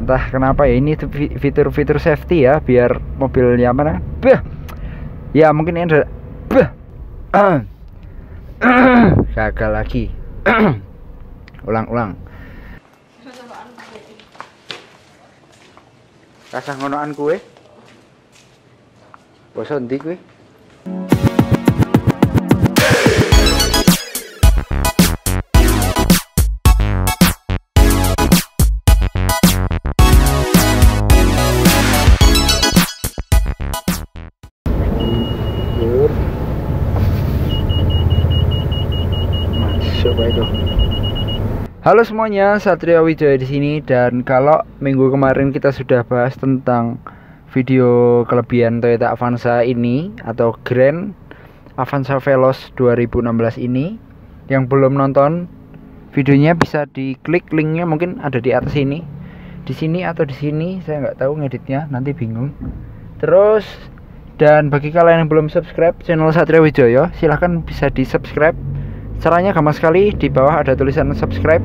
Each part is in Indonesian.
Entah kenapa ya, ini fitur-fitur safety ya, biar mobilnya mana. Ya mungkin ini ada gagal lagi. Ulang. Kasah ngonoan kue. Bosan ndi kue? Halo semuanya, Satria Wijaya di sini. Dan kalau minggu kemarin kita sudah bahas tentang video kelebihan Toyota Avanza ini atau Grand Avanza Veloz 2016 ini, yang belum nonton videonya bisa diklik linknya, mungkin ada di atas ini, di sini atau di sini, saya nggak tahu ngeditnya, nanti bingung. Terus, dan bagi kalian yang belum subscribe channel Satria Wijaya, silahkan bisa di subscribe. Caranya gampang sekali, di bawah ada tulisan subscribe.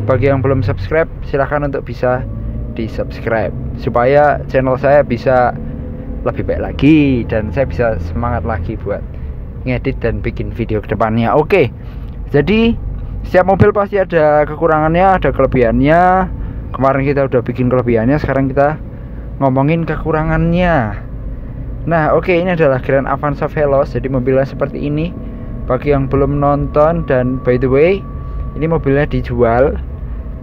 Bagi yang belum subscribe, silahkan untuk bisa di subscribe supaya channel saya bisa lebih baik lagi dan saya bisa semangat lagi buat ngedit dan bikin video kedepannya. Oke, jadi setiap mobil pasti ada kekurangannya, ada kelebihannya. Kemarin kita udah bikin kelebihannya, sekarang kita ngomongin kekurangannya. Nah oke, ini adalah Grand Avanza Veloz. Jadi mobilnya seperti ini. Bagi yang belum nonton, dan by the way, ini mobilnya dijual,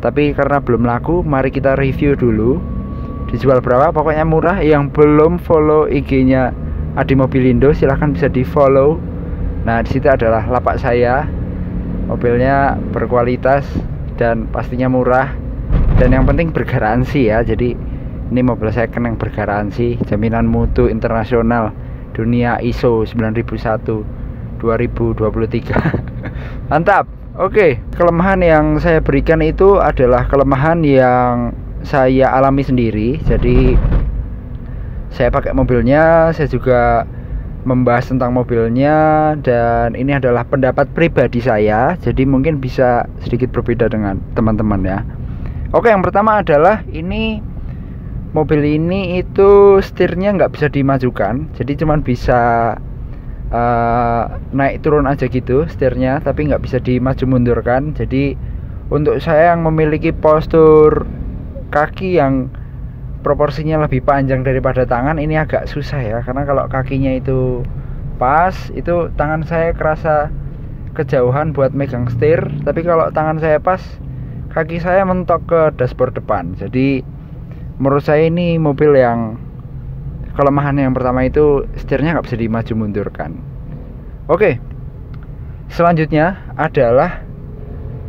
tapi karena belum laku, mari kita review dulu. Dijual berapa? Pokoknya murah. Yang belum follow IG-nya Adi Mobilindo, silahkan bisa di follow. Nah disitu adalah lapak saya. Mobilnya berkualitas dan pastinya murah, dan yang penting bergaransi ya. Jadi ini mobil saya yang bergaransi, jaminan mutu internasional dunia ISO 9001 2023. Mantap. Oke, kelemahan yang saya berikan itu adalah kelemahan yang saya alami sendiri. Jadi saya pakai mobilnya, saya juga membahas tentang mobilnya, dan ini adalah pendapat pribadi saya. Jadi mungkin bisa sedikit berbeda dengan teman-teman ya. Oke, yang pertama adalah ini mobil ini itu setirnya nggak bisa dimajukan. Jadi cuman bisa naik turun aja gitu setirnya, tapi nggak bisa dimaju mundurkan. Jadi untuk saya yang memiliki postur kaki yang proporsinya lebih panjang daripada tangan, ini agak susah ya, karena kalau kakinya itu pas, itu tangan saya kerasa kejauhan buat megang setir, tapi kalau tangan saya pas, kaki saya mentok ke dashboard depan. Jadi menurut saya ini mobil yang kelemahan yang pertama itu setirnya nggak bisa dimaju mundurkan. Oke, selanjutnya adalah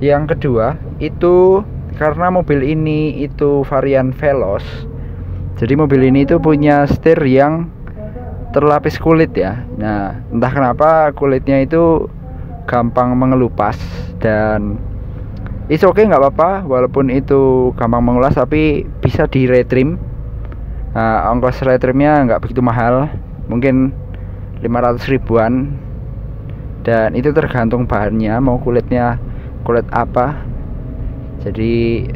yang kedua, itu karena mobil ini itu varian Veloz. Jadi mobil ini itu punya setir yang terlapis kulit ya. Nah entah kenapa kulitnya itu gampang mengelupas, dan it's okay, nggak apa-apa walaupun itu gampang mengulas, tapi bisa di retrim. Nah, ongkos retrimnya nggak begitu mahal, mungkin 500 ribuan, dan itu tergantung bahannya, mau kulitnya kulit apa. Jadi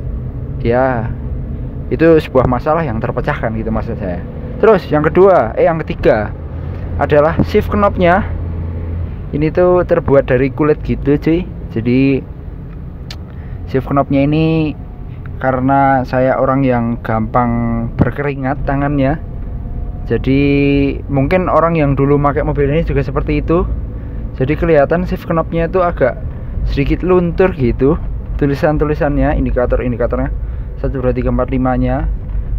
ya itu sebuah masalah yang terpecahkan gitu maksud saya. Terus yang ketiga adalah shift knob-nya. Ini tuh terbuat dari kulit gitu cuy. Jadi shift knob-nya ini, karena saya orang yang gampang berkeringat tangannya, jadi mungkin orang yang dulu pakai mobil ini juga seperti itu. Jadi kelihatan shift knob-nya itu agak sedikit luntur gitu. Tulisannya, indikatornya 1, 2, 3, 4, 5 nya,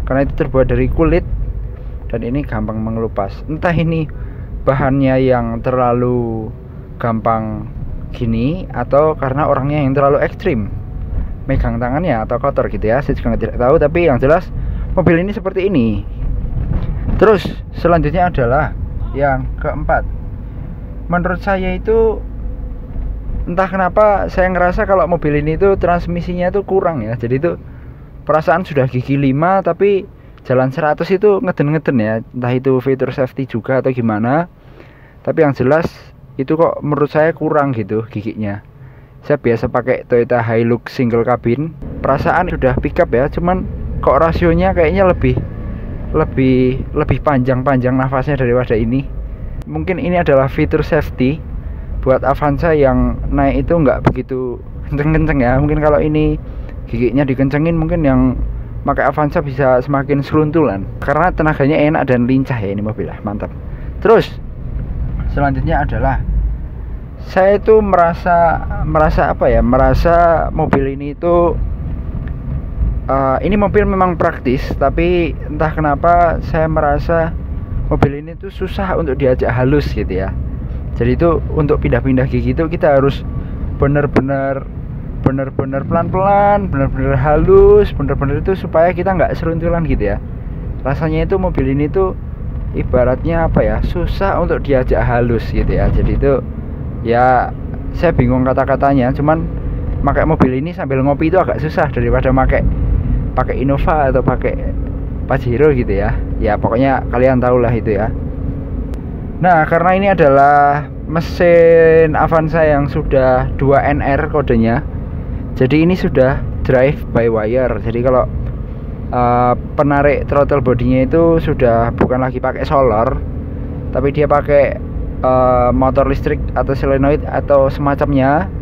karena itu terbuat dari kulit dan ini gampang mengelupas. Entah ini bahannya yang terlalu gampang gini, atau karena orangnya yang terlalu ekstrim megang tangannya atau kotor gitu ya, saya juga tidak tahu. Tapi yang jelas mobil ini seperti ini. Terus selanjutnya adalah yang keempat. Menurut saya itu entah kenapa saya ngerasa kalau mobil ini tuh transmisinya tuh kurang ya. Jadi itu perasaan sudah gigi 5 tapi jalan 100 itu ngeden-ngeden ya. Entah itu fitur safety juga atau gimana, tapi yang jelas itu kok menurut saya kurang gitu giginya. Saya biasa pakai Toyota Hilux single cabin, perasaan sudah pickup ya, cuman kok rasionya kayaknya lebih panjang nafasnya daripada ini. Mungkin ini adalah fitur safety buat Avanza yang naik itu nggak begitu kenceng-kenceng ya. Mungkin kalau ini giginya dikencengin, mungkin yang pakai Avanza bisa semakin seruntulan karena tenaganya enak dan lincah ya ini mobil lah, mantap. Terus selanjutnya adalah saya itu merasa apa ya, merasa mobil ini itu ini mobil memang praktis, tapi entah kenapa saya merasa mobil ini tuh susah untuk diajak halus gitu ya. Jadi itu untuk pindah-pindah gigi itu kita harus bener-bener pelan-pelan, bener-bener halus, bener-bener itu supaya kita nggak seruntulan gitu ya. Rasanya itu mobil ini tuh ibaratnya apa ya, susah untuk diajak halus gitu ya. Jadi itu ya saya bingung kata-katanya, cuman pakai mobil ini sambil ngopi itu agak susah daripada pakai Innova atau pakai Pajero gitu ya. Ya pokoknya kalian tahu lah itu ya. Nah, karena ini adalah mesin Avanza yang sudah 2NR kodenya, jadi ini sudah drive by wire. Jadi kalau penarik throttle bodinya itu sudah bukan lagi pakai solar, tapi dia pakai motor listrik atau solenoid atau semacamnya.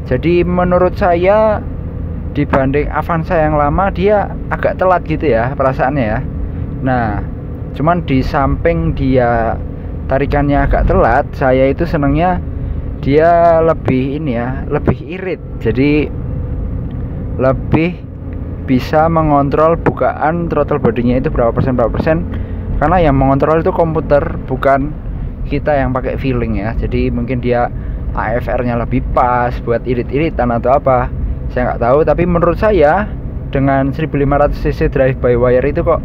Jadi menurut saya dibanding Avanza yang lama dia agak telat gitu ya perasaannya ya. Nah, cuman di samping dia tarikannya agak telat, saya itu senengnya dia lebih ini ya, lebih irit. Jadi lebih bisa mengontrol bukaan throttle bodinya itu berapa persen, karena yang mengontrol itu komputer, bukan kita yang pakai feeling ya. Jadi mungkin dia AFR nya lebih pas buat irit-iritan atau apa, saya nggak tahu. Tapi menurut saya dengan 1500 cc drive by wire itu kok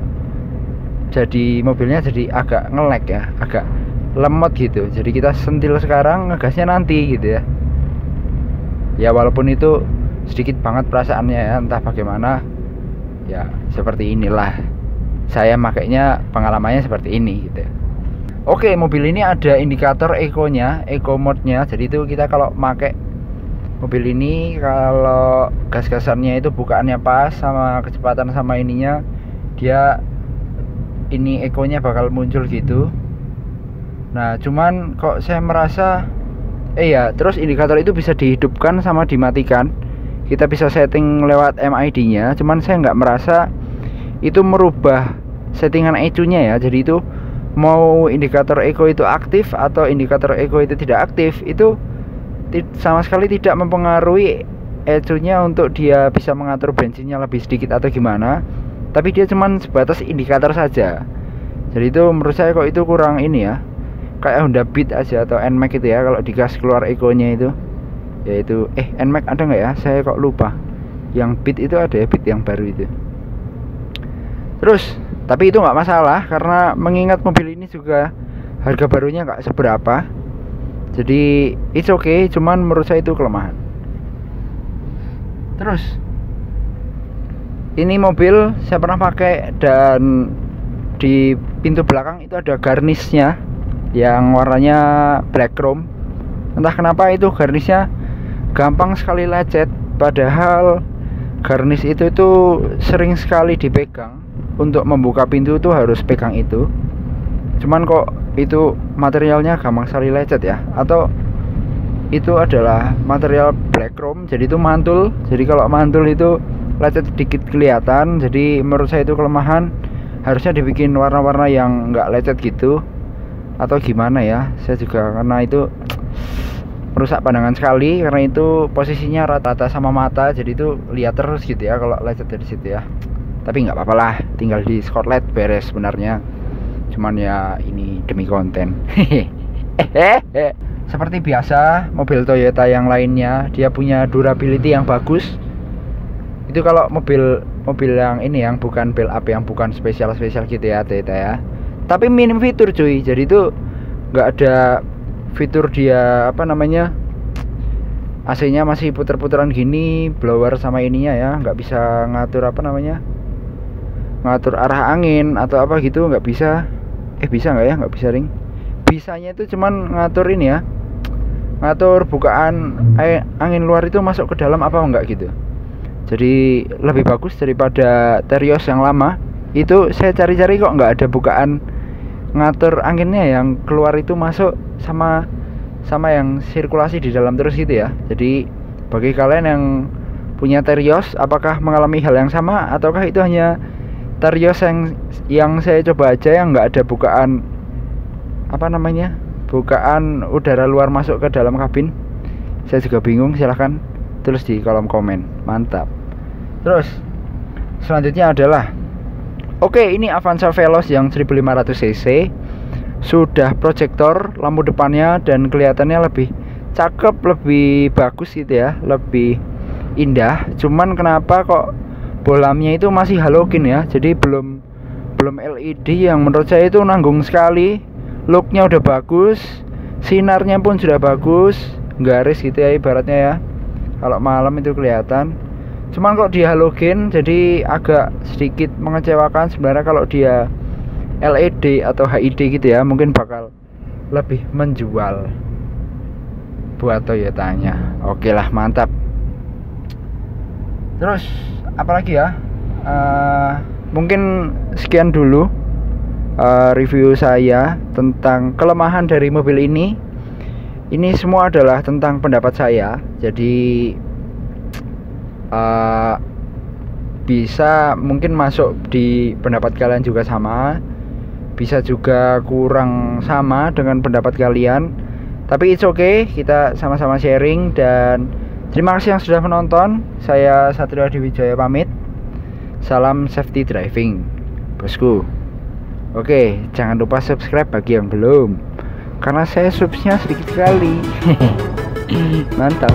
jadi mobilnya jadi agak nge-lag ya, agak lemot gitu. Jadi kita sentil sekarang, ngegasnya nanti gitu ya. Ya walaupun itu sedikit banget perasaannya ya, entah bagaimana. Ya seperti inilah saya makainya, pengalamannya seperti ini gitu. Oke, mobil ini ada indikator eco-nya, eco mode-nya. Jadi itu kita kalau pakai mobil ini, kalau gas-gasannya itu bukaannya pas sama kecepatan sama ininya, dia ini eco-nya bakal muncul gitu. Nah, cuman kok saya merasa ya, terus indikator itu bisa dihidupkan sama dimatikan. Kita bisa setting lewat MID-nya, cuman saya nggak merasa itu merubah settingan ECU-nya ya. Jadi itu mau indikator eco itu aktif atau indikator eco itu tidak aktif, itu sama sekali tidak mempengaruhi ECU-nya untuk dia bisa mengatur bensinnya lebih sedikit atau gimana. Tapi dia cuman sebatas indikator saja. Jadi itu menurut saya kok itu kurang ini ya, kayak Honda Beat aja atau NMAX itu ya, kalau digas keluar eco-nya itu yaitu NMAX ada nggak ya, saya kok lupa. Yang Beat itu ada ya, Beat yang baru itu. Terus tapi itu nggak masalah karena mengingat mobil ini juga harga barunya nggak seberapa, jadi it's okay. Cuman menurut saya itu kelemahan. Terus ini mobil saya pernah pakai dan di pintu belakang itu ada garnisnya yang warnanya black chrome. Entah kenapa itu garnisnya gampang sekali lecet, padahal garnis itu sering sekali dipegang. Untuk membuka pintu itu harus pegang itu. Cuman kok itu materialnya gampang sekali lecet ya, atau itu adalah material black chrome, jadi itu mantul. Jadi kalau mantul itu lecet sedikit kelihatan. Jadi menurut saya itu kelemahan. Harusnya dibikin warna-warna yang nggak lecet gitu atau gimana ya. Saya juga karena itu merusak pandangan sekali, karena itu posisinya rata-rata sama mata, jadi itu lihat terus gitu ya kalau lecet dari situ ya. Tapi nggak apa-apa lah, tinggal di Scotland beres sebenarnya. Cuman ya ini demi konten. Seperti biasa mobil Toyota yang lainnya, dia punya durability yang bagus. Itu kalau mobil yang ini, yang bukan build up, yang bukan spesial gitu ya Toyota ya. Tapi minim fitur cuy. Jadi itu nggak ada fitur dia apa namanya, AC-nya masih puter-puteran gini, blower sama ininya ya, nggak bisa ngatur apa namanya, ngatur arah angin atau apa gitu, nggak bisa. Bisa nggak ya? Nggak bisa ring. Bisanya itu cuman ngatur ini ya, ngatur bukaan angin luar itu masuk ke dalam apa enggak gitu. jadi lebih bagus daripada Terios yang lama. Itu saya cari-cari kok nggak ada bukaan ngatur anginnya, yang keluar itu masuk sama yang sirkulasi di dalam terus gitu ya. Jadi bagi kalian yang punya Terios, apakah mengalami hal yang sama ataukah itu hanya Terios yang saya coba aja yang nggak ada bukaan bukaan udara luar masuk ke dalam kabin? Saya juga bingung, silahkan tulis di kolom komen. Mantap. Terus selanjutnya adalah ini Avanza Veloz yang 1500 cc, sudah proyektor lampu depannya dan kelihatannya lebih cakep, lebih bagus gitu ya, lebih indah. Cuman kenapa kok bolamnya itu masih halogen ya, jadi belum LED, yang menurut saya itu nanggung sekali. Looknya udah bagus, sinarnya pun sudah bagus, garis gitu ya ibaratnya ya, kalau malam itu kelihatan. Cuman kok dia halogen, jadi agak sedikit mengecewakan sebenarnya. Kalau dia LED atau HID gitu ya, mungkin bakal lebih menjual buat Toyotanya. Oke lah, mantap. Terus apalagi ya, mungkin sekian dulu review saya tentang kelemahan dari mobil ini. Ini semua adalah tentang pendapat saya, jadi bisa mungkin masuk di pendapat kalian juga sama, bisa juga kurang sama dengan pendapat kalian, tapi it's okay, kita sama-sama sharing. Dan terima kasih yang sudah menonton. Saya Satrio Adiwijaya pamit. Salam safety driving, bosku. Oke, jangan lupa subscribe bagi yang belum, karena saya subsnya sedikit sekali. Mantap.